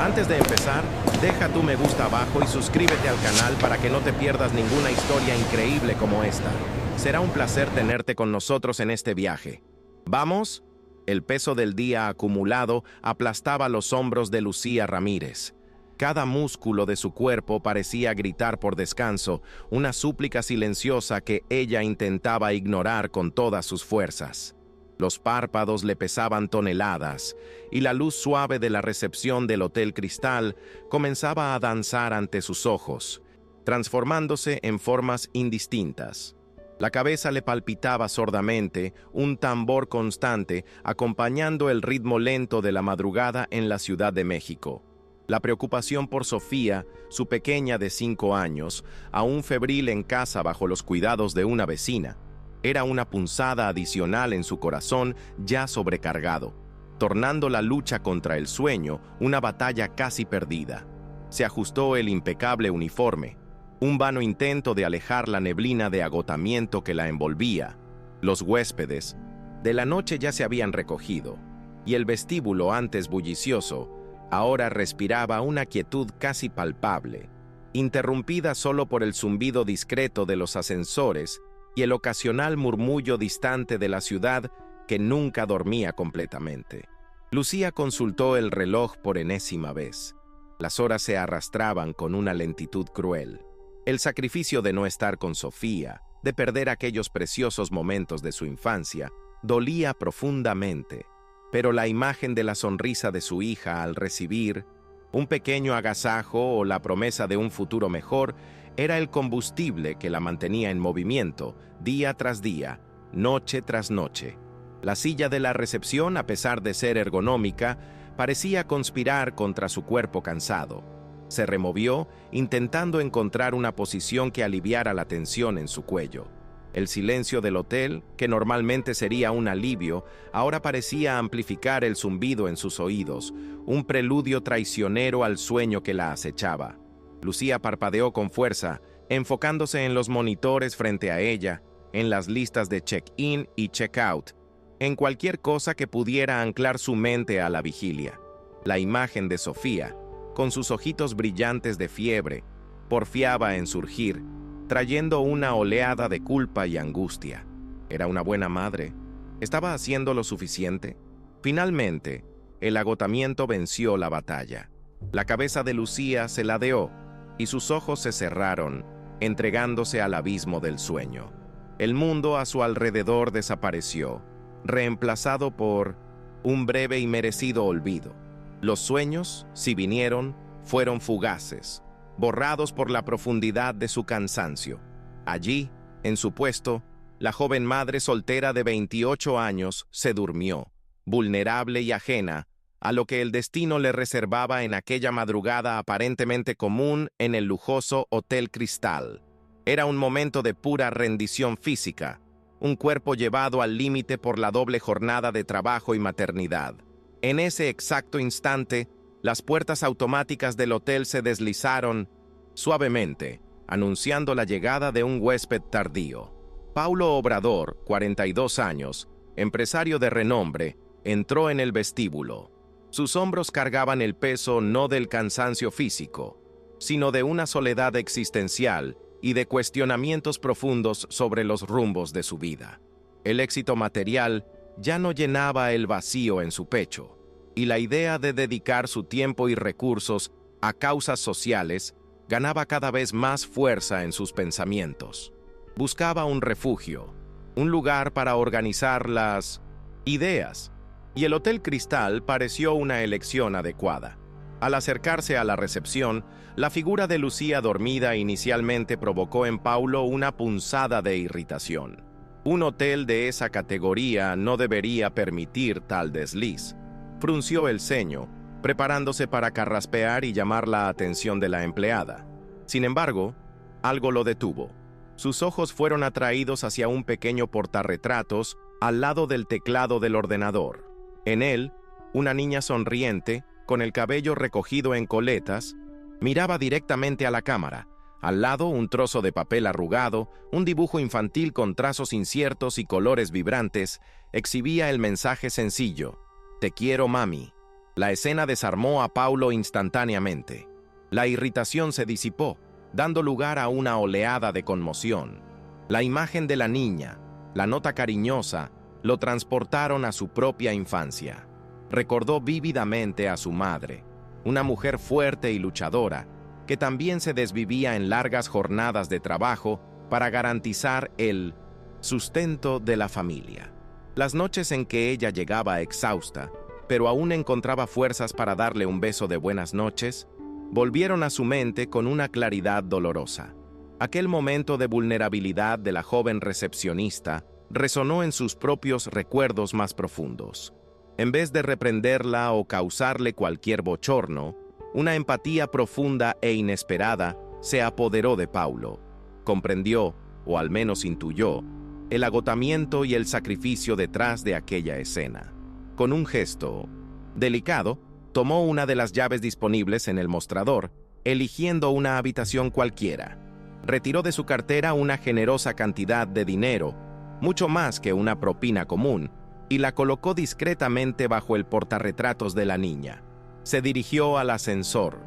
Antes de empezar, deja tu me gusta abajo y suscríbete al canal para que no te pierdas ninguna historia increíble como esta. Será un placer tenerte con nosotros en este viaje. ¿Vamos? El peso del día acumulado aplastaba los hombros de Lucía Ramírez. Cada músculo de su cuerpo parecía gritar por descanso, una súplica silenciosa que ella intentaba ignorar con todas sus fuerzas. Los párpados le pesaban toneladas, y la luz suave de la recepción del Hotel Cristal comenzaba a danzar ante sus ojos, transformándose en formas indistintas. La cabeza le palpitaba sordamente, un tambor constante acompañando el ritmo lento de la madrugada en la Ciudad de México. La preocupación por Sofía, su pequeña de 5 años, aún febril en casa bajo los cuidados de una vecina, era una punzada adicional en su corazón ya sobrecargado, tornando la lucha contra el sueño una batalla casi perdida. Se ajustó el impecable uniforme, un vano intento de alejar la neblina de agotamiento que la envolvía. Los huéspedes de la noche ya se habían recogido, y el vestíbulo antes bullicioso ahora respiraba una quietud casi palpable, interrumpida solo por el zumbido discreto de los ascensores y el ocasional murmullo distante de la ciudad que nunca dormía completamente. Lucía consultó el reloj por enésima vez. Las horas se arrastraban con una lentitud cruel. El sacrificio de no estar con Sofía, de perder aquellos preciosos momentos de su infancia, dolía profundamente. Pero la imagen de la sonrisa de su hija al recibir un pequeño agasajo o la promesa de un futuro mejor era el combustible que la mantenía en movimiento, día tras día, noche tras noche. La silla de la recepción, a pesar de ser ergonómica, parecía conspirar contra su cuerpo cansado. Se removió, intentando encontrar una posición que aliviara la tensión en su cuello. El silencio del hotel, que normalmente sería un alivio, ahora parecía amplificar el zumbido en sus oídos, un preludio traicionero al sueño que la acechaba. Lucía parpadeó con fuerza, enfocándose en los monitores frente a ella, en las listas de check-in y check-out, en cualquier cosa que pudiera anclar su mente a la vigilia. La imagen de Sofía, con sus ojitos brillantes de fiebre, porfiaba en surgir, trayendo una oleada de culpa y angustia. ¿Era una buena madre? ¿Estaba haciendo lo suficiente? Finalmente, el agotamiento venció la batalla. La cabeza de Lucía se ladeó y sus ojos se cerraron, entregándose al abismo del sueño. El mundo a su alrededor desapareció, reemplazado por un breve y merecido olvido. Los sueños, si vinieron, fueron fugaces, borrados por la profundidad de su cansancio. Allí, en su puesto, la joven madre soltera de 28 años se durmió, vulnerable y ajena a lo que el destino le reservaba en aquella madrugada aparentemente común en el lujoso Hotel Cristal. Era un momento de pura rendición física, un cuerpo llevado al límite por la doble jornada de trabajo y maternidad. En ese exacto instante, las puertas automáticas del hotel se deslizaron suavemente, anunciando la llegada de un huésped tardío. Paulo Obrador, 42 años, empresario de renombre, entró en el vestíbulo. Sus hombros cargaban el peso no del cansancio físico, sino de una soledad existencial y de cuestionamientos profundos sobre los rumbos de su vida. El éxito material ya no llenaba el vacío en su pecho, y la idea de dedicar su tiempo y recursos a causas sociales ganaba cada vez más fuerza en sus pensamientos. Buscaba un refugio, un lugar para organizar las ideas, y el Hotel Cristal pareció una elección adecuada. Al acercarse a la recepción, la figura de Lucía dormida inicialmente provocó en Paulo una punzada de irritación. Un hotel de esa categoría no debería permitir tal desliz. Frunció el ceño, preparándose para carraspear y llamar la atención de la empleada. Sin embargo, algo lo detuvo. Sus ojos fueron atraídos hacia un pequeño portarretratos al lado del teclado del ordenador. En él, una niña sonriente, con el cabello recogido en coletas, miraba directamente a la cámara. Al lado, un trozo de papel arrugado, un dibujo infantil con trazos inciertos y colores vibrantes, exhibía el mensaje sencillo: «Te quiero, mami». La escena desarmó a Paulo instantáneamente. La irritación se disipó, dando lugar a una oleada de conmoción. La imagen de la niña, la nota cariñosa, lo transportaron a su propia infancia. Recordó vívidamente a su madre, una mujer fuerte y luchadora, que también se desvivía en largas jornadas de trabajo para garantizar el sustento de la familia. Las noches en que ella llegaba exhausta, pero aún encontraba fuerzas para darle un beso de buenas noches, volvieron a su mente con una claridad dolorosa. Aquel momento de vulnerabilidad de la joven recepcionista resonó en sus propios recuerdos más profundos. En vez de reprenderla o causarle cualquier bochorno, una empatía profunda e inesperada se apoderó de Paulo. Comprendió, o al menos intuyó, el agotamiento y el sacrificio detrás de aquella escena. Con un gesto delicado, tomó una de las llaves disponibles en el mostrador, eligiendo una habitación cualquiera. Retiró de su cartera una generosa cantidad de dinero, mucho más que una propina común, y la colocó discretamente bajo el portarretratos de la niña. Se dirigió al ascensor.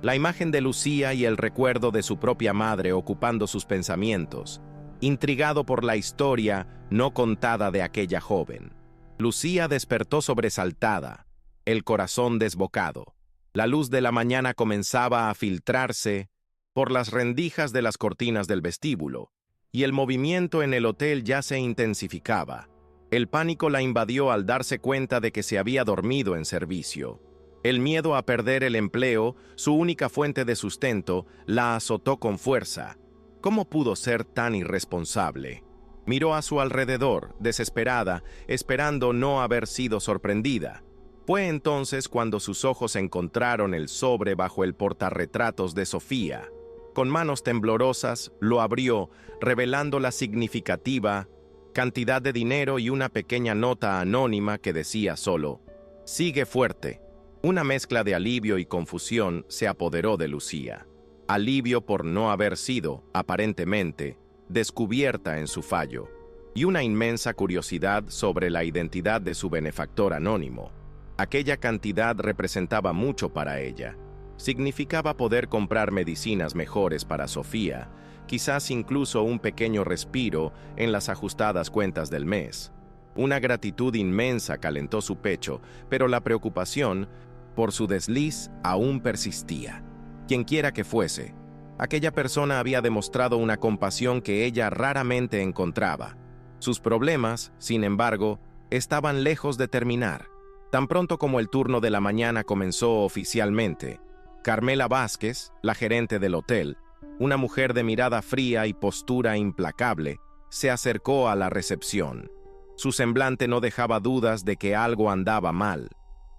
La imagen de Lucía y el recuerdo de su propia madre ocupando sus pensamientos, intrigado por la historia no contada de aquella joven. Lucía despertó sobresaltada, el corazón desbocado. La luz de la mañana comenzaba a filtrarse por las rendijas de las cortinas del vestíbulo, y el movimiento en el hotel ya se intensificaba. El pánico la invadió al darse cuenta de que se había dormido en servicio. El miedo a perder el empleo, su única fuente de sustento, la azotó con fuerza. ¿Cómo pudo ser tan irresponsable? Miró a su alrededor, desesperada, esperando no haber sido sorprendida. Fue entonces cuando sus ojos encontraron el sobre bajo el portarretratos de Sofía. Con manos temblorosas, lo abrió, revelando la significativa cantidad de dinero y una pequeña nota anónima que decía solo: «Sigue fuerte». Una mezcla de alivio y confusión se apoderó de Lucía. Alivio por no haber sido, aparentemente, descubierta en su fallo, y una inmensa curiosidad sobre la identidad de su benefactor anónimo. Aquella cantidad representaba mucho para ella. Significaba poder comprar medicinas mejores para Sofía, quizás incluso un pequeño respiro en las ajustadas cuentas del mes. Una gratitud inmensa calentó su pecho, pero la preocupación por su desliz aún persistía. Quienquiera que fuese, aquella persona había demostrado una compasión que ella raramente encontraba. Sus problemas, sin embargo, estaban lejos de terminar. Tan pronto como el turno de la mañana comenzó oficialmente, Carmela Vázquez, la gerente del hotel, una mujer de mirada fría y postura implacable, se acercó a la recepción. Su semblante no dejaba dudas de que algo andaba mal.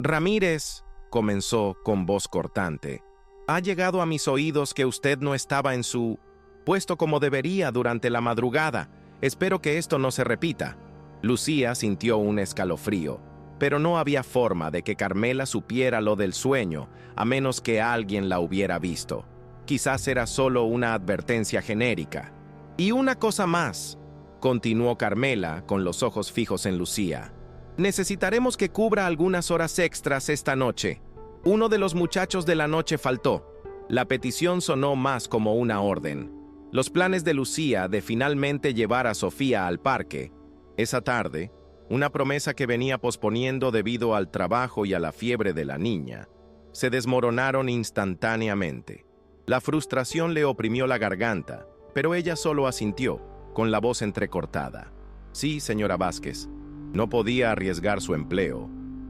«Ramírez», comenzó con voz cortante, «ha llegado a mis oídos que usted no estaba en su puesto como debería durante la madrugada. Espero que esto no se repita». Lucía sintió un escalofrío, pero no había forma de que Carmela supiera lo del sueño, a menos que alguien la hubiera visto. Quizás era solo una advertencia genérica. «Y una cosa más», continuó Carmela, con los ojos fijos en Lucía. «Necesitaremos que cubra algunas horas extras esta noche. Uno de los muchachos de la noche faltó». La petición sonó más como una orden. Los planes de Lucía de finalmente llevar a Sofía al parque, esa tarde, una promesa que venía posponiendo debido al trabajo y a la fiebre de la niña, se desmoronaron instantáneamente. La frustración le oprimió la garganta, pero ella solo asintió, con la voz entrecortada. «Sí, señora Vázquez». No podía arriesgar su empleo.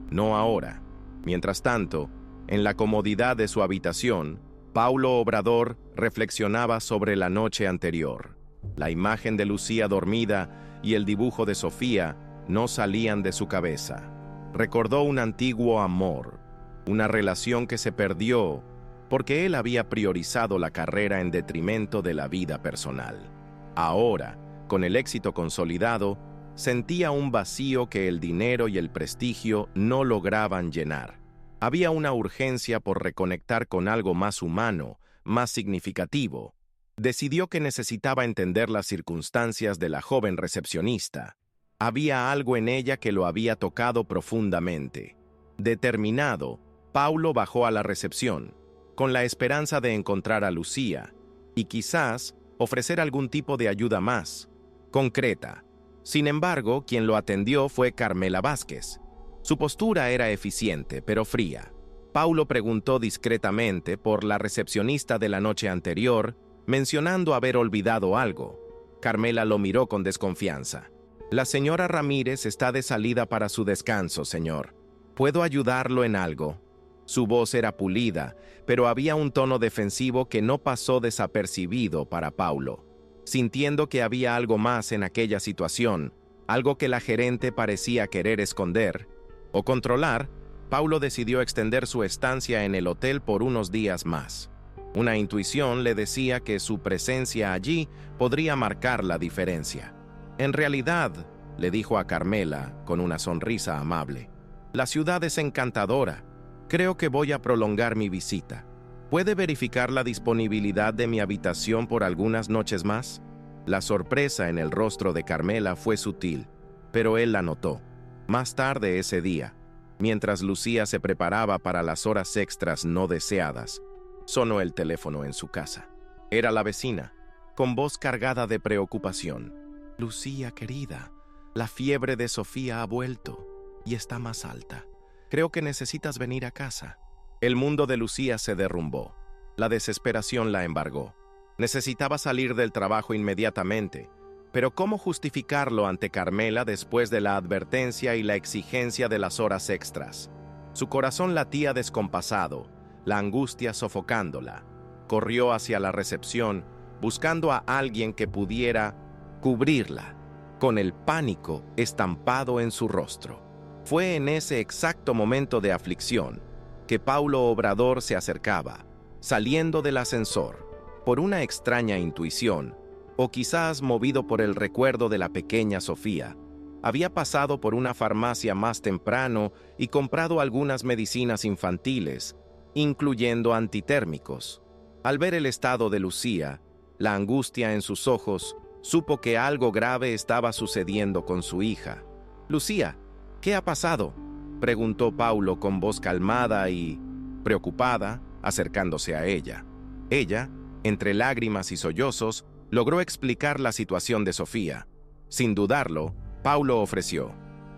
No ahora. Mientras tanto, en la comodidad de su habitación, Paulo Obrador reflexionaba sobre la noche anterior. La imagen de Lucía dormida y el dibujo de Sofía no salían de su cabeza. Recordó un antiguo amor, una relación que se perdió porque él había priorizado la carrera en detrimento de la vida personal. Ahora, con el éxito consolidado, sentía un vacío que el dinero y el prestigio no lograban llenar. Había una urgencia por reconectar con algo más humano, más significativo. Decidió que necesitaba entender las circunstancias de la joven recepcionista. Había algo en ella que lo había tocado profundamente. Determinado, Paulo bajó a la recepción, con la esperanza de encontrar a Lucía y quizás ofrecer algún tipo de ayuda más concreta. Sin embargo, quien lo atendió fue Carmela Vázquez. Su postura era eficiente, pero fría. Paulo preguntó discretamente por la recepcionista de la noche anterior, mencionando haber olvidado algo. Carmela lo miró con desconfianza. «La señora Ramírez está de salida para su descanso, señor. ¿Puedo ayudarlo en algo?» Su voz era pulida, pero había un tono defensivo que no pasó desapercibido para Paulo. Sintiendo que había algo más en aquella situación, algo que la gerente parecía querer esconder o controlar, Paulo decidió extender su estancia en el hotel por unos días más. Una intuición le decía que su presencia allí podría marcar la diferencia. En realidad, le dijo a Carmela con una sonrisa amable, la ciudad es encantadora. Creo que voy a prolongar mi visita. ¿Puede verificar la disponibilidad de mi habitación por algunas noches más? La sorpresa en el rostro de Carmela fue sutil, pero él la notó. Más tarde ese día, mientras Lucía se preparaba para las horas extras no deseadas, sonó el teléfono en su casa. Era la vecina, con voz cargada de preocupación. «Lucía, querida, la fiebre de Sofía ha vuelto y está más alta. Creo que necesitas venir a casa». El mundo de Lucía se derrumbó. La desesperación la embargó. Necesitaba salir del trabajo inmediatamente, pero ¿cómo justificarlo ante Carmela después de la advertencia y la exigencia de las horas extras? Su corazón latía descompasado, la angustia sofocándola. Corrió hacia la recepción, buscando a alguien que pudiera cubrirla, con el pánico estampado en su rostro. Fue en ese exacto momento de aflicción que Paulo Obrador se acercaba, saliendo del ascensor. Por una extraña intuición, o quizás movido por el recuerdo de la pequeña Sofía, había pasado por una farmacia más temprano y comprado algunas medicinas infantiles, incluyendo antitérmicos. Al ver el estado de Lucía, la angustia en sus ojos, supo que algo grave estaba sucediendo con su hija. «Lucía, ¿qué ha pasado?», preguntó Paulo con voz calmada y preocupada, acercándose a ella. Ella, entre lágrimas y sollozos, logró explicar la situación de Sofía. Sin dudarlo, Paulo ofreció: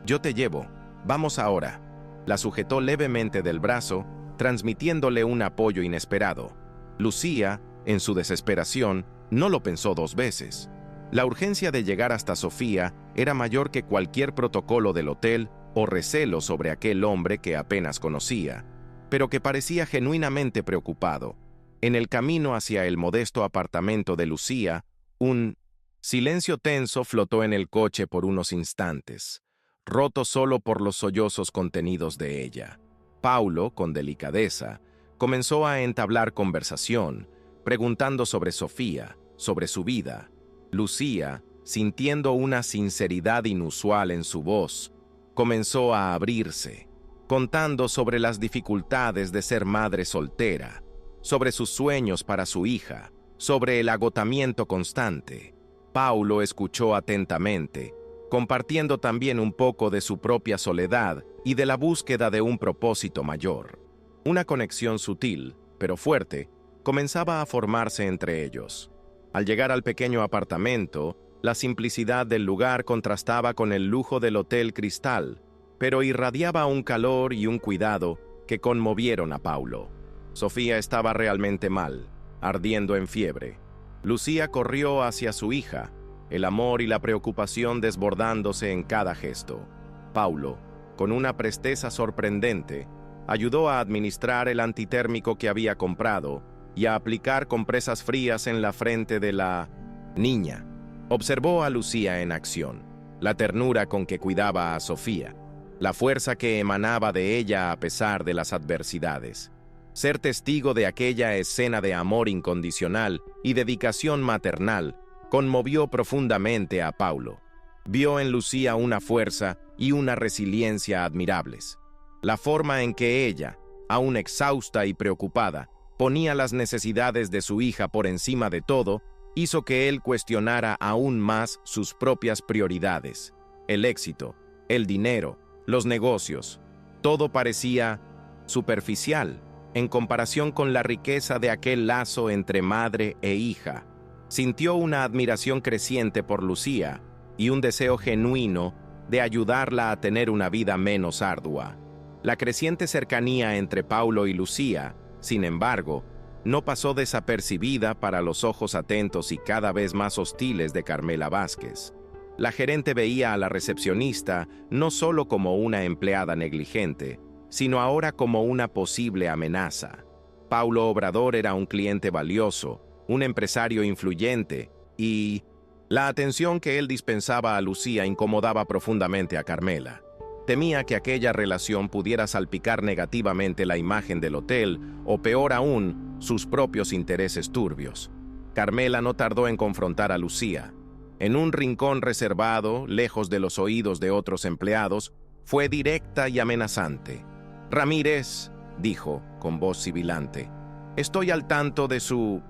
«Yo te llevo, vamos ahora». La sujetó levemente del brazo, transmitiéndole un apoyo inesperado. Lucía, en su desesperación, no lo pensó dos veces. La urgencia de llegar hasta Sofía era mayor que cualquier protocolo del hotel o recelo sobre aquel hombre que apenas conocía, pero que parecía genuinamente preocupado. En el camino hacia el modesto apartamento de Lucía, un silencio tenso flotó en el coche por unos instantes, roto solo por los sollozos contenidos de ella. Paulo, con delicadeza, comenzó a entablar conversación, preguntando sobre Sofía, sobre su vida. Lucía, sintiendo una sinceridad inusual en su voz, comenzó a abrirse, contando sobre las dificultades de ser madre soltera, sobre sus sueños para su hija, sobre el agotamiento constante. Paulo escuchó atentamente, compartiendo también un poco de su propia soledad y de la búsqueda de un propósito mayor. Una conexión sutil, pero fuerte, comenzaba a formarse entre ellos. Al llegar al pequeño apartamento, la simplicidad del lugar contrastaba con el lujo del Hotel Cristal, pero irradiaba un calor y un cuidado que conmovieron a Paulo. Sofía estaba realmente mal, ardiendo en fiebre. Lucía corrió hacia su hija, el amor y la preocupación desbordándose en cada gesto. Paulo, con una presteza sorprendente, ayudó a administrar el antitérmico que había comprado y a aplicar compresas frías en la frente de la niña. Observó a Lucía en acción, la ternura con que cuidaba a Sofía, la fuerza que emanaba de ella a pesar de las adversidades. Ser testigo de aquella escena de amor incondicional y dedicación maternal conmovió profundamente a Paulo. Vio en Lucía una fuerza y una resiliencia admirables. La forma en que ella, aún exhausta y preocupada, ponía las necesidades de su hija por encima de todo, hizo que él cuestionara aún más sus propias prioridades: el éxito, el dinero, los negocios. Todo parecía superficial en comparación con la riqueza de aquel lazo entre madre e hija. Sintió una admiración creciente por Lucía y un deseo genuino de ayudarla a tener una vida menos ardua. La creciente cercanía entre Paulo y Lucía, sin embargo, no pasó desapercibida para los ojos atentos y cada vez más hostiles de Carmela Vázquez. La gerente veía a la recepcionista no solo como una empleada negligente, sino ahora como una posible amenaza. Paulo Obrador era un cliente valioso, un empresario influyente, y la atención que él dispensaba a Lucía incomodaba profundamente a Carmela. Temía que aquella relación pudiera salpicar negativamente la imagen del hotel, o peor aún, sus propios intereses turbios. Carmela no tardó en confrontar a Lucía. En un rincón reservado, lejos de los oídos de otros empleados, fue directa y amenazante. «Ramírez», dijo, con voz sibilante, «estoy al tanto de su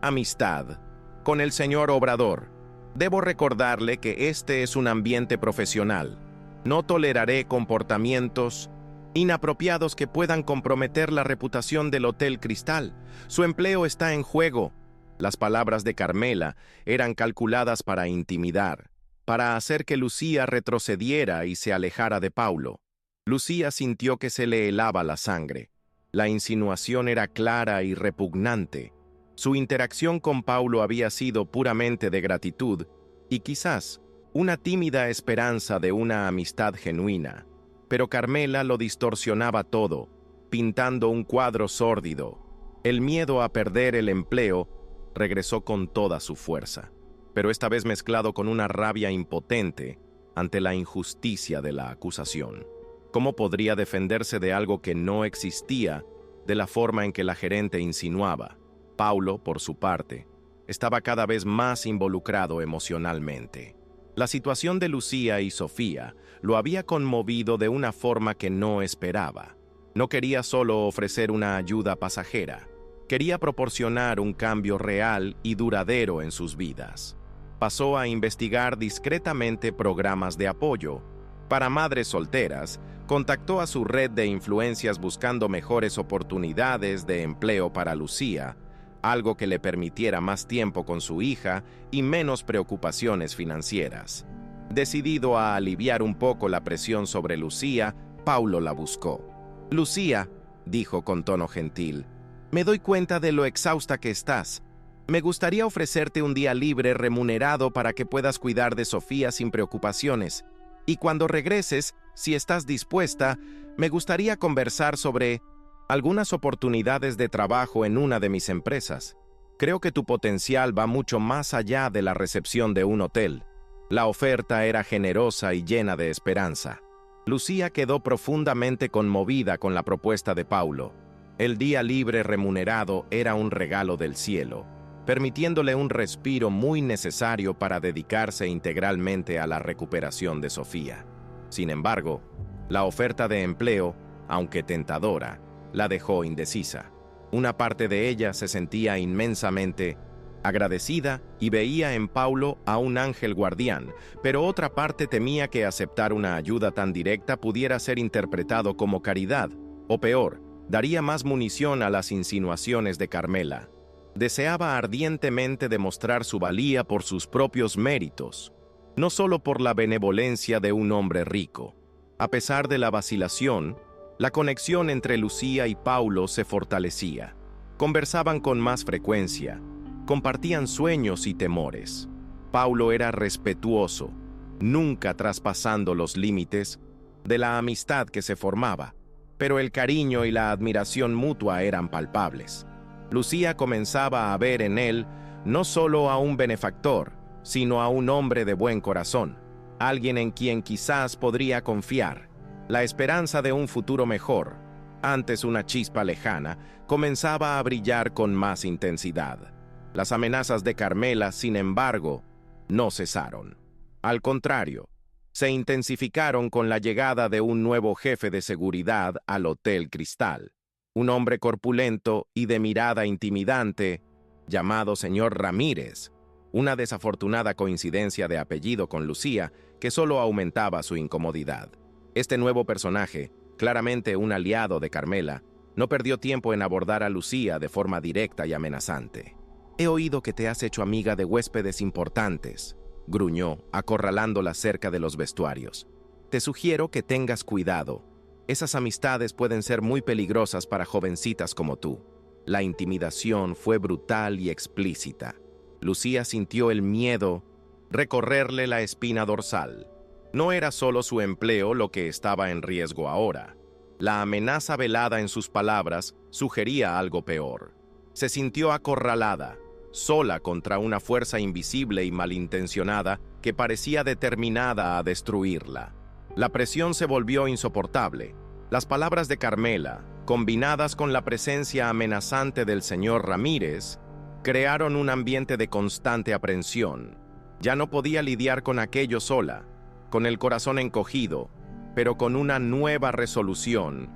amistad con el señor Obrador. Debo recordarle que este es un ambiente profesional. No toleraré comportamientos inapropiados que puedan comprometer la reputación del Hotel Cristal. Su empleo está en juego». Las palabras de Carmela eran calculadas para intimidar, para hacer que Lucía retrocediera y se alejara de Paulo. Lucía sintió que se le helaba la sangre. La insinuación era clara y repugnante. Su interacción con Paulo había sido puramente de gratitud y quizás una tímida esperanza de una amistad genuina. Pero Carmela lo distorsionaba todo, pintando un cuadro sórdido. El miedo a perder el empleo regresó con toda su fuerza, pero esta vez mezclado con una rabia impotente ante la injusticia de la acusación. ¿Cómo podría defenderse de algo que no existía de la forma en que la gerente insinuaba? Paulo, por su parte, estaba cada vez más involucrado emocionalmente. La situación de Lucía y Sofía lo había conmovido de una forma que no esperaba. No quería solo ofrecer una ayuda pasajera, quería proporcionar un cambio real y duradero en sus vidas. Pasó a investigar discretamente programas de apoyo para madres solteras, contactó a su red de influencias buscando mejores oportunidades de empleo para Lucía, algo que le permitiera más tiempo con su hija y menos preocupaciones financieras. Decidido a aliviar un poco la presión sobre Lucía, Paulo la buscó. «Lucía», dijo con tono gentil, «me doy cuenta de lo exhausta que estás. Me gustaría ofrecerte un día libre remunerado para que puedas cuidar de Sofía sin preocupaciones. Y cuando regreses, si estás dispuesta, me gustaría conversar sobre algunas oportunidades de trabajo en una de mis empresas. Creo que tu potencial va mucho más allá de la recepción de un hotel». La oferta era generosa y llena de esperanza. Lucía quedó profundamente conmovida con la propuesta de Paulo. El día libre remunerado era un regalo del cielo, permitiéndole un respiro muy necesario para dedicarse integralmente a la recuperación de Sofía. Sin embargo, la oferta de empleo, aunque tentadora, la dejó indecisa. Una parte de ella se sentía inmensamente agradecida y veía en Paulo a un ángel guardián, pero otra parte temía que aceptar una ayuda tan directa pudiera ser interpretado como caridad, o peor, daría más munición a las insinuaciones de Carmela. Deseaba ardientemente demostrar su valía por sus propios méritos, no solo por la benevolencia de un hombre rico. A pesar de la vacilación, la conexión entre Lucía y Paulo se fortalecía. Conversaban con más frecuencia, compartían sueños y temores. Paulo era respetuoso, nunca traspasando los límites de la amistad que se formaba, pero el cariño y la admiración mutua eran palpables. Lucía comenzaba a ver en él no solo a un benefactor, sino a un hombre de buen corazón, alguien en quien quizás podría confiar. La esperanza de un futuro mejor, antes una chispa lejana, comenzaba a brillar con más intensidad. Las amenazas de Carmela, sin embargo, no cesaron. Al contrario, se intensificaron con la llegada de un nuevo jefe de seguridad al Hotel Cristal, un hombre corpulento y de mirada intimidante, llamado señor Ramírez, una desafortunada coincidencia de apellido con Lucía que solo aumentaba su incomodidad. Este nuevo personaje, claramente un aliado de Carmela, no perdió tiempo en abordar a Lucía de forma directa y amenazante. «He oído que te has hecho amiga de huéspedes importantes», gruñó, acorralándola cerca de los vestuarios. «Te sugiero que tengas cuidado. Esas amistades pueden ser muy peligrosas para jovencitas como tú». La intimidación fue brutal y explícita. Lucía sintió el miedo recorrerle la espina dorsal. No era solo su empleo lo que estaba en riesgo ahora. La amenaza velada en sus palabras sugería algo peor. Se sintió acorralada, sola contra una fuerza invisible y malintencionada que parecía determinada a destruirla. La presión se volvió insoportable. Las palabras de Carmela, combinadas con la presencia amenazante del señor Ramírez, crearon un ambiente de constante aprensión. Ya no podía lidiar con aquello sola, con el corazón encogido, pero con una nueva resolución.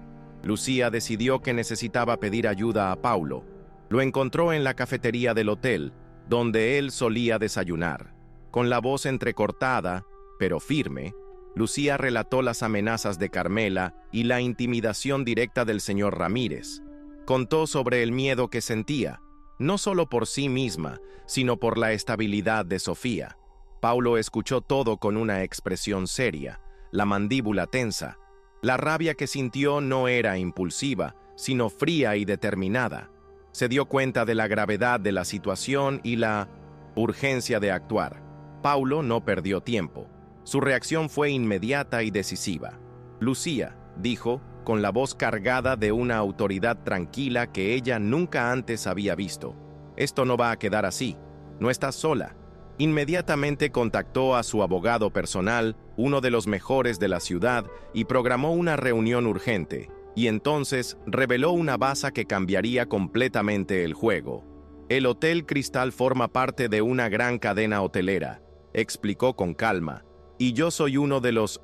Lucía decidió que necesitaba pedir ayuda a Paulo. Lo encontró en la cafetería del hotel, donde él solía desayunar. Con la voz entrecortada, pero firme, Lucía relató las amenazas de Carmela y la intimidación directa del señor Ramírez. Contó sobre el miedo que sentía, no solo por sí misma, sino por la estabilidad de Sofía. Paulo escuchó todo con una expresión seria, la mandíbula tensa. La rabia que sintió no era impulsiva, sino fría y determinada. Se dio cuenta de la gravedad de la situación y la urgencia de actuar. Paulo no perdió tiempo. Su reacción fue inmediata y decisiva. «Lucía», dijo, con la voz cargada de una autoridad tranquila que ella nunca antes había visto, «esto no va a quedar así. No estás sola». Inmediatamente contactó a su abogado personal, uno de los mejores de la ciudad, y programó una reunión urgente, y entonces reveló una baza que cambiaría completamente el juego. «El Hotel Cristal forma parte de una gran cadena hotelera», explicó con calma, «y yo soy uno de los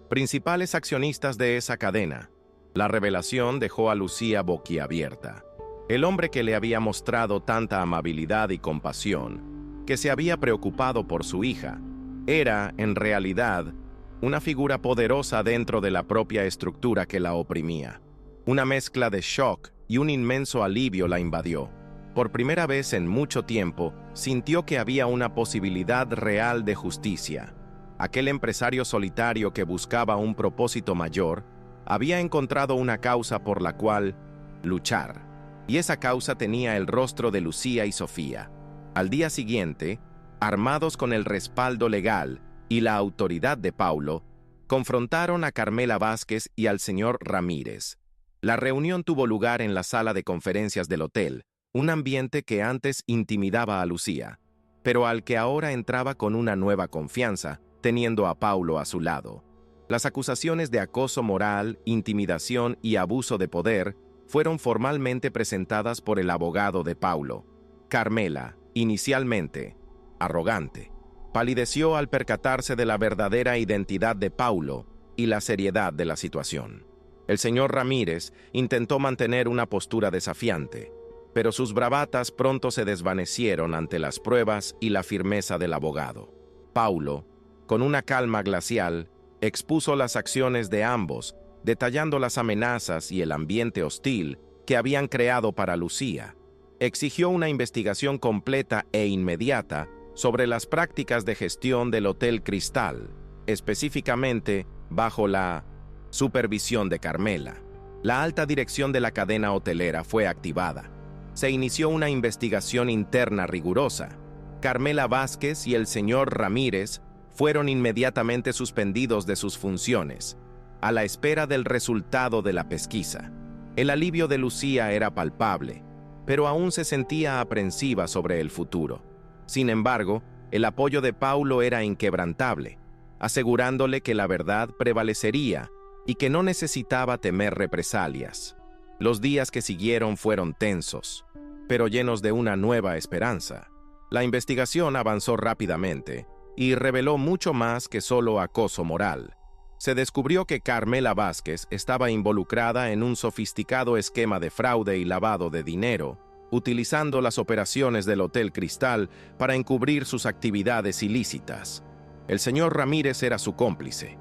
principales accionistas de esa cadena». La revelación dejó a Lucía boquiabierta. El hombre que le había mostrado tanta amabilidad y compasión, que se había preocupado por su hija, era, en realidad, una figura poderosa dentro de la propia estructura que la oprimía. Una mezcla de shock y un inmenso alivio la invadió. Por primera vez en mucho tiempo, sintió que había una posibilidad real de justicia. Aquel empresario solitario que buscaba un propósito mayor, había encontrado una causa por la cual luchar. Y esa causa tenía el rostro de Lucía y Sofía. Al día siguiente, armados con el respaldo legal y la autoridad de Paulo, confrontaron a Carmela Vázquez y al señor Ramírez. La reunión tuvo lugar en la sala de conferencias del hotel, un ambiente que antes intimidaba a Lucía, pero al que ahora entraba con una nueva confianza, teniendo a Paulo a su lado. Las acusaciones de acoso moral, intimidación y abuso de poder fueron formalmente presentadas por el abogado de Paulo. Carmela, inicialmente arrogante, palideció al percatarse de la verdadera identidad de Paulo y la seriedad de la situación. El señor Ramírez intentó mantener una postura desafiante, pero sus bravatas pronto se desvanecieron ante las pruebas y la firmeza del abogado. Paulo, con una calma glacial, expuso las acciones de ambos, detallando las amenazas y el ambiente hostil que habían creado para Lucía. Exigió una investigación completa e inmediata sobre las prácticas de gestión del Hotel Cristal, específicamente bajo la supervisión de Carmela. La alta dirección de la cadena hotelera fue activada. Se inició una investigación interna rigurosa. Carmela Vázquez y el señor Ramírez fueron inmediatamente suspendidos de sus funciones, a la espera del resultado de la pesquisa. El alivio de Lucía era palpable, pero aún se sentía aprensiva sobre el futuro. Sin embargo, el apoyo de Paulo era inquebrantable, asegurándole que la verdad prevalecería y que no necesitaba temer represalias. Los días que siguieron fueron tensos, pero llenos de una nueva esperanza. La investigación avanzó rápidamente y reveló mucho más que solo acoso moral. Se descubrió que Carmela Vázquez estaba involucrada en un sofisticado esquema de fraude y lavado de dinero, utilizando las operaciones del Hotel Cristal para encubrir sus actividades ilícitas. El señor Ramírez era su cómplice.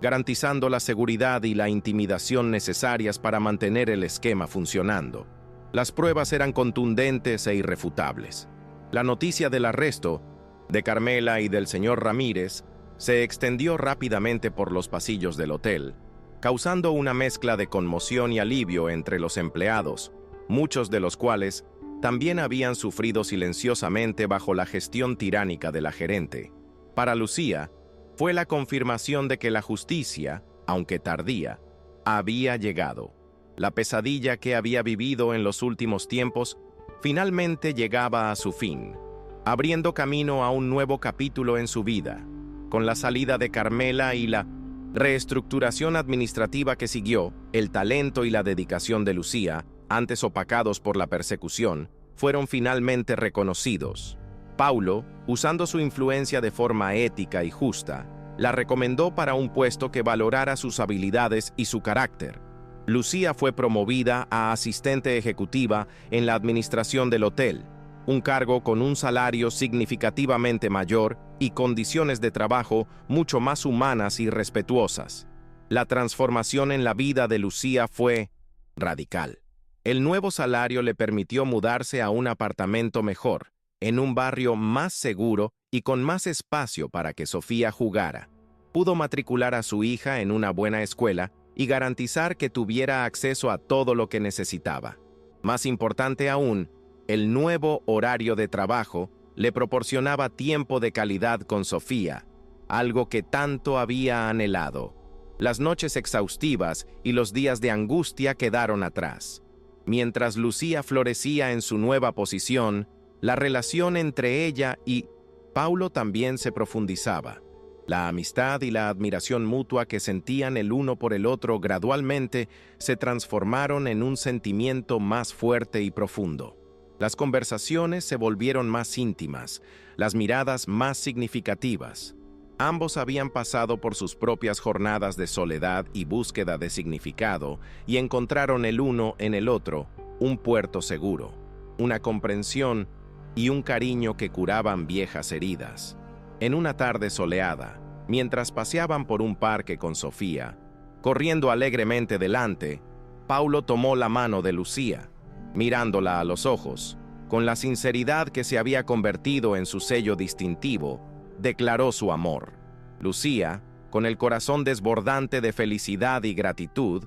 garantizando la seguridad y la intimidación necesarias para mantener el esquema funcionando. Las pruebas eran contundentes e irrefutables. La noticia del arresto de Carmela y del señor Ramírez se extendió rápidamente por los pasillos del hotel, causando una mezcla de conmoción y alivio entre los empleados, muchos de los cuales también habían sufrido silenciosamente bajo la gestión tiránica de la gerente. Para Lucía, fue la confirmación de que la justicia, aunque tardía, había llegado. La pesadilla que había vivido en los últimos tiempos finalmente llegaba a su fin, abriendo camino a un nuevo capítulo en su vida. Con la salida de Carmela y la reestructuración administrativa que siguió, el talento y la dedicación de Lucía, antes opacados por la persecución, fueron finalmente reconocidos. Paulo, usando su influencia de forma ética y justa, la recomendó para un puesto que valorara sus habilidades y su carácter. Lucía fue promovida a asistente ejecutiva en la administración del hotel, un cargo con un salario significativamente mayor y condiciones de trabajo mucho más humanas y respetuosas. La transformación en la vida de Lucía fue radical. El nuevo salario le permitió mudarse a un apartamento mejor, en un barrio más seguro y con más espacio para que Sofía jugara. Pudo matricular a su hija en una buena escuela y garantizar que tuviera acceso a todo lo que necesitaba. Más importante aún, el nuevo horario de trabajo le proporcionaba tiempo de calidad con Sofía, algo que tanto había anhelado. Las noches exhaustivas y los días de angustia quedaron atrás. Mientras Lucía florecía en su nueva posición, la relación entre ella y Paulo también se profundizaba. La amistad y la admiración mutua que sentían el uno por el otro gradualmente se transformaron en un sentimiento más fuerte y profundo. Las conversaciones se volvieron más íntimas, las miradas más significativas. Ambos habían pasado por sus propias jornadas de soledad y búsqueda de significado y encontraron el uno en el otro un puerto seguro, una comprensión y un cariño que curaban viejas heridas. En una tarde soleada, mientras paseaban por un parque con Sofía, corriendo alegremente delante, Paulo tomó la mano de Lucía, mirándola a los ojos, con la sinceridad que se había convertido en su sello distintivo, declaró su amor. Lucía, con el corazón desbordante de felicidad y gratitud,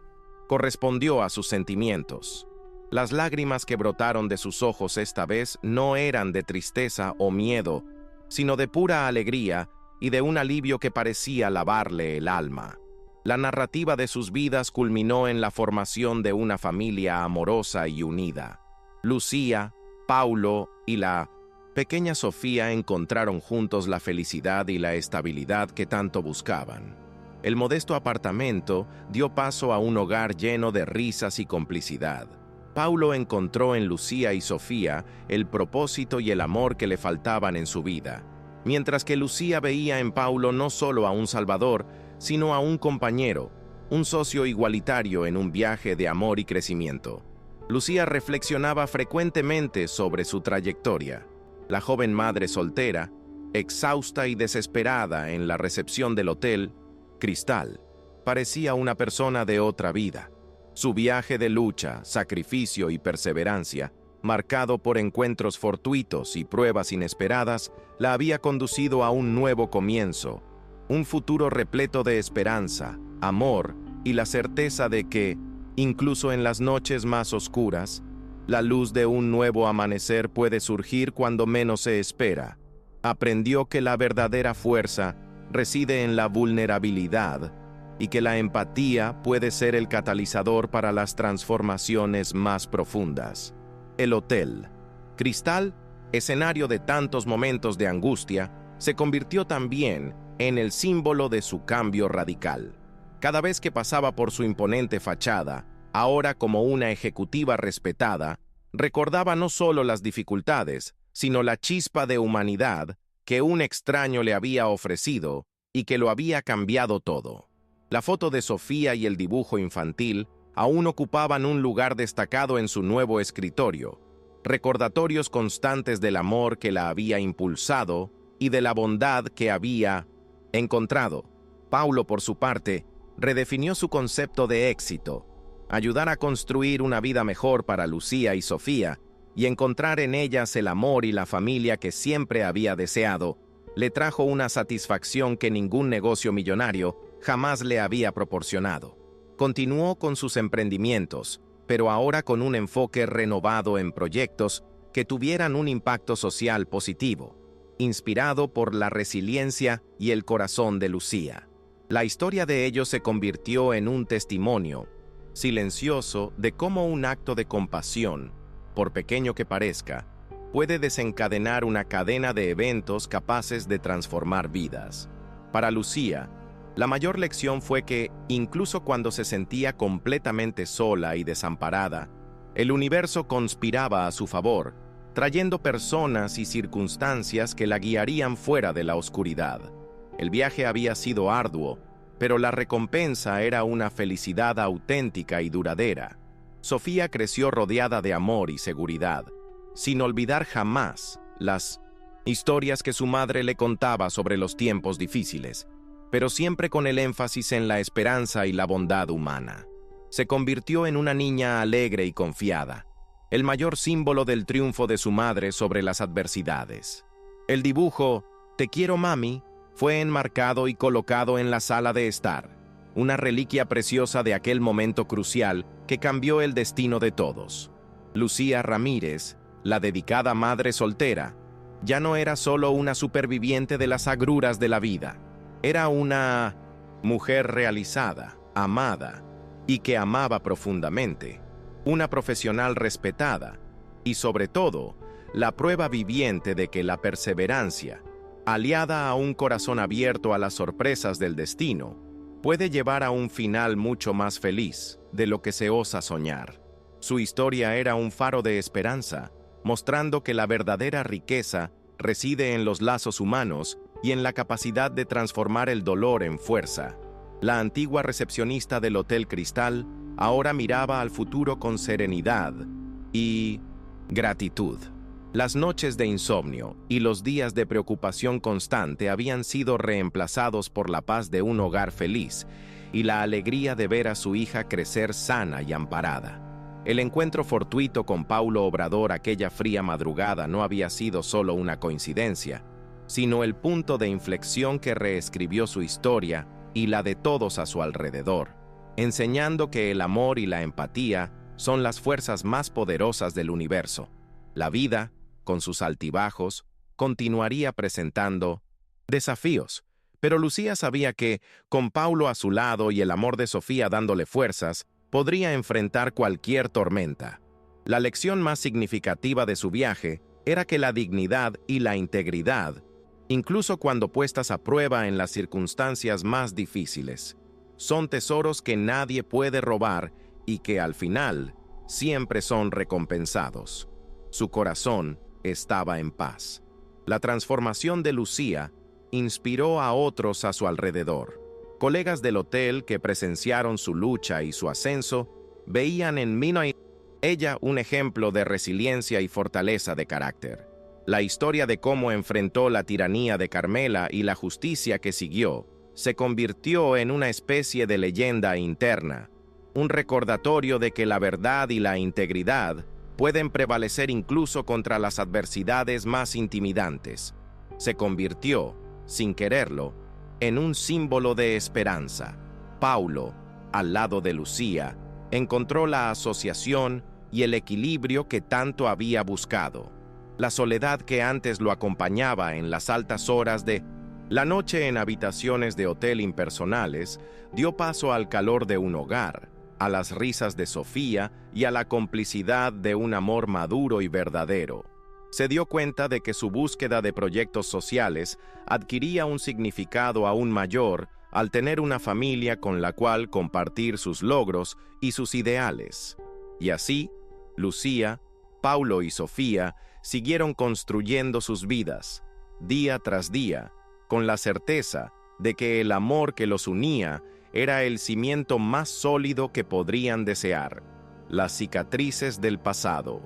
correspondió a sus sentimientos. Las lágrimas que brotaron de sus ojos esta vez no eran de tristeza o miedo, sino de pura alegría y de un alivio que parecía lavarle el alma. La narrativa de sus vidas culminó en la formación de una familia amorosa y unida. Lucía, Paulo y la pequeña Sofía encontraron juntos la felicidad y la estabilidad que tanto buscaban. El modesto apartamento dio paso a un hogar lleno de risas y complicidad. Paulo encontró en Lucía y Sofía el propósito y el amor que le faltaban en su vida, mientras que Lucía veía en Paulo no solo a un salvador, sino a un compañero, un socio igualitario en un viaje de amor y crecimiento. Lucía reflexionaba frecuentemente sobre su trayectoria. La joven madre soltera, exhausta y desesperada en la recepción del hotel, Cristal, parecía una persona de otra vida. Su viaje de lucha, sacrificio y perseverancia, marcado por encuentros fortuitos y pruebas inesperadas, la había conducido a un nuevo comienzo, un futuro repleto de esperanza, amor y la certeza de que, incluso en las noches más oscuras, la luz de un nuevo amanecer puede surgir cuando menos se espera. Aprendió que la verdadera fuerza reside en la vulnerabilidad y que la empatía puede ser el catalizador para las transformaciones más profundas. El hotel Cristal, escenario de tantos momentos de angustia, se convirtió también en el símbolo de su cambio radical. Cada vez que pasaba por su imponente fachada, ahora como una ejecutiva respetada, recordaba no solo las dificultades, sino la chispa de humanidad que un extraño le había ofrecido y que lo había cambiado todo. La foto de Sofía y el dibujo infantil aún ocupaban un lugar destacado en su nuevo escritorio, recordatorios constantes del amor que la había impulsado y de la bondad que había encontrado. Paulo, por su parte, redefinió su concepto de éxito: ayudar a construir una vida mejor para Lucía y Sofía y encontrar en ellas el amor y la familia que siempre había deseado, le trajo una satisfacción que ningún negocio millonario jamás le había proporcionado. Continuó con sus emprendimientos, pero ahora con un enfoque renovado en proyectos que tuvieran un impacto social positivo, inspirado por la resiliencia y el corazón de Lucía. La historia de ellos se convirtió en un testimonio silencioso de cómo un acto de compasión, por pequeño que parezca, puede desencadenar una cadena de eventos capaces de transformar vidas. Para Lucía, la mayor lección fue que, incluso cuando se sentía completamente sola y desamparada, el universo conspiraba a su favor, trayendo personas y circunstancias que la guiarían fuera de la oscuridad. El viaje había sido arduo, pero la recompensa era una felicidad auténtica y duradera. Sofía creció rodeada de amor y seguridad, sin olvidar jamás las historias que su madre le contaba sobre los tiempos difíciles, pero siempre con el énfasis en la esperanza y la bondad humana. Se convirtió en una niña alegre y confiada, el mayor símbolo del triunfo de su madre sobre las adversidades. El dibujo "Te quiero, mami" fue enmarcado y colocado en la sala de estar, una reliquia preciosa de aquel momento crucial que cambió el destino de todos. Lucía Ramírez, la dedicada madre soltera, ya no era solo una superviviente de las agruras de la vida. Era una mujer realizada, amada, y que amaba profundamente, una profesional respetada, y sobre todo, la prueba viviente de que la perseverancia, aliada a un corazón abierto a las sorpresas del destino, puede llevar a un final mucho más feliz de lo que se osa soñar. Su historia era un faro de esperanza, mostrando que la verdadera riqueza reside en los lazos humanos y en la capacidad de transformar el dolor en fuerza. La antigua recepcionista del Hotel Cristal ahora miraba al futuro con serenidad y gratitud. Las noches de insomnio y los días de preocupación constante habían sido reemplazados por la paz de un hogar feliz y la alegría de ver a su hija crecer sana y amparada. El encuentro fortuito con Paulo Obrador aquella fría madrugada no había sido solo una coincidencia, sino el punto de inflexión que reescribió su historia y la de todos a su alrededor, enseñando que el amor y la empatía son las fuerzas más poderosas del universo. La vida, con sus altibajos, continuaría presentando desafíos, pero Lucía sabía que, con Paulo a su lado y el amor de Sofía dándole fuerzas, podría enfrentar cualquier tormenta. La lección más significativa de su viaje era que la dignidad y la integridad, incluso cuando puestas a prueba en las circunstancias más difíciles, son tesoros que nadie puede robar y que al final siempre son recompensados. Su corazón estaba en paz. La transformación de Lucía inspiró a otros a su alrededor. Colegas del hotel que presenciaron su lucha y su ascenso veían en ella un ejemplo de resiliencia y fortaleza de carácter. La historia de cómo enfrentó la tiranía de Carmela y la justicia que siguió se convirtió en una especie de leyenda interna, un recordatorio de que la verdad y la integridad pueden prevalecer incluso contra las adversidades más intimidantes. Se convirtió, sin quererlo, en un símbolo de esperanza. Paulo, al lado de Lucía, encontró la asociación y el equilibrio que tanto había buscado. La soledad que antes lo acompañaba en las altas horas de la noche en habitaciones de hotel impersonales dio paso al calor de un hogar, a las risas de Sofía y a la complicidad de un amor maduro y verdadero. Se dio cuenta de que su búsqueda de proyectos sociales adquiría un significado aún mayor al tener una familia con la cual compartir sus logros y sus ideales. Y así, Lucía, Paulo y Sofía siguieron construyendo sus vidas, día tras día, con la certeza de que el amor que los unía era el cimiento más sólido que podrían desear. Las cicatrices del pasado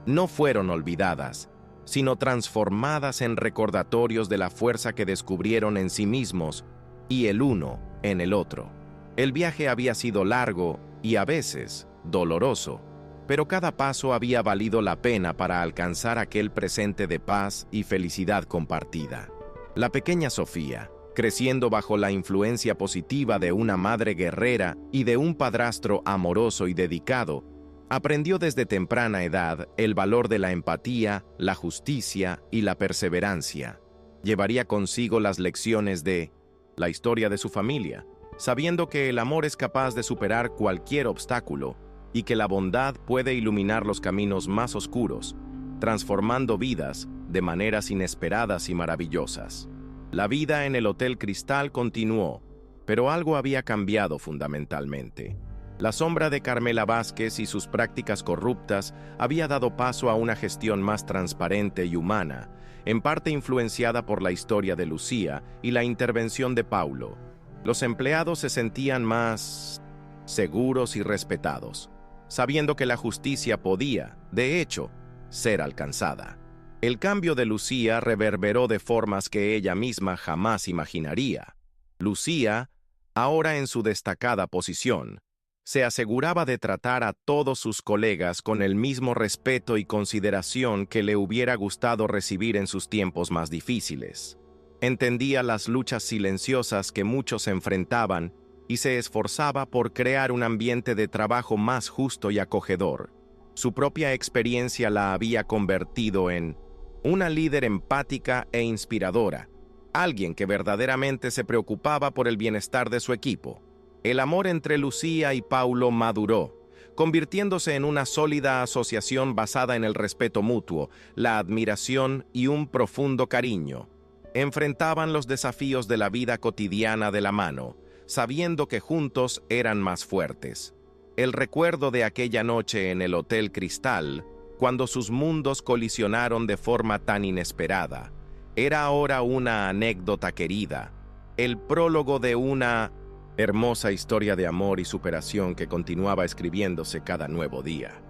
no fueron olvidadas, sino transformadas en recordatorios de la fuerza que descubrieron en sí mismos y el uno en el otro. El viaje había sido largo y a veces doloroso, pero cada paso había valido la pena para alcanzar aquel presente de paz y felicidad compartida. La pequeña Sofía, creciendo bajo la influencia positiva de una madre guerrera y de un padrastro amoroso y dedicado, aprendió desde temprana edad el valor de la empatía, la justicia y la perseverancia. Llevaría consigo las lecciones de la historia de su familia, sabiendo que el amor es capaz de superar cualquier obstáculo y que la bondad puede iluminar los caminos más oscuros, transformando vidas de maneras inesperadas y maravillosas. La vida en el Hotel Cristal continuó, pero algo había cambiado fundamentalmente. La sombra de Carmela Vázquez y sus prácticas corruptas había dado paso a una gestión más transparente y humana, en parte influenciada por la historia de Lucía y la intervención de Paulo. Los empleados se sentían más seguros y respetados, sabiendo que la justicia podía, de hecho, ser alcanzada. El cambio de Lucía reverberó de formas que ella misma jamás imaginaría. Lucía, ahora en su destacada posición, se aseguraba de tratar a todos sus colegas con el mismo respeto y consideración que le hubiera gustado recibir en sus tiempos más difíciles. Entendía las luchas silenciosas que muchos enfrentaban y se esforzaba por crear un ambiente de trabajo más justo y acogedor. Su propia experiencia la había convertido en una líder empática e inspiradora, alguien que verdaderamente se preocupaba por el bienestar de su equipo. El amor entre Lucía y Paulo maduró, convirtiéndose en una sólida asociación basada en el respeto mutuo, la admiración y un profundo cariño. Enfrentaban los desafíos de la vida cotidiana de la mano, sabiendo que juntos eran más fuertes. El recuerdo de aquella noche en el Hotel Cristal, cuando sus mundos colisionaron de forma tan inesperada, era ahora una anécdota querida, el prólogo de una hermosa historia de amor y superación que continuaba escribiéndose cada nuevo día.